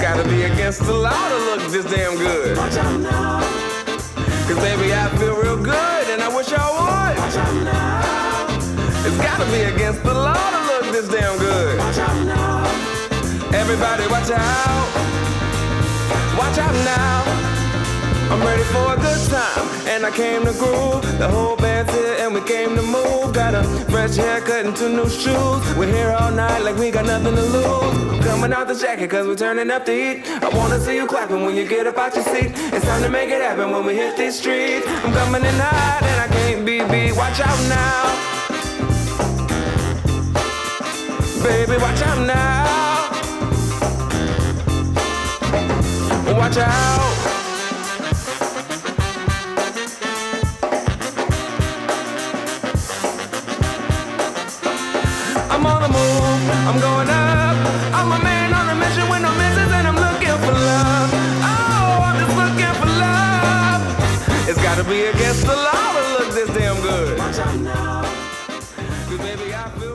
gotta be against the law to look this damn good. Watch out now. Cause baby, I feel real good and I wish I would. Watch out now. It's gotta be against the law to look this damn good. Watch out now. Everybody watch out. Watch out now. I'm ready for a good time, and I came to groove. The whole band's here, and we came to move. Got a fresh haircut and 2 new shoes. We're here all night like we got nothing to lose. I'm coming out the jacket, cause we're turning up the heat. I wanna see you clapping when you get up out your seat. It's time to make it happen when we hit these streets. I'm coming in hot, and I can't be beat. Watch out now. Baby, watch out now. Watch out. I'm on the move, I'm going up. I'm a man on a mission with no missions, and I'm looking for love. Oh, I'm just looking for love. It's gotta be against the law to look this damn good. Watch out now. 'Cause baby, I feel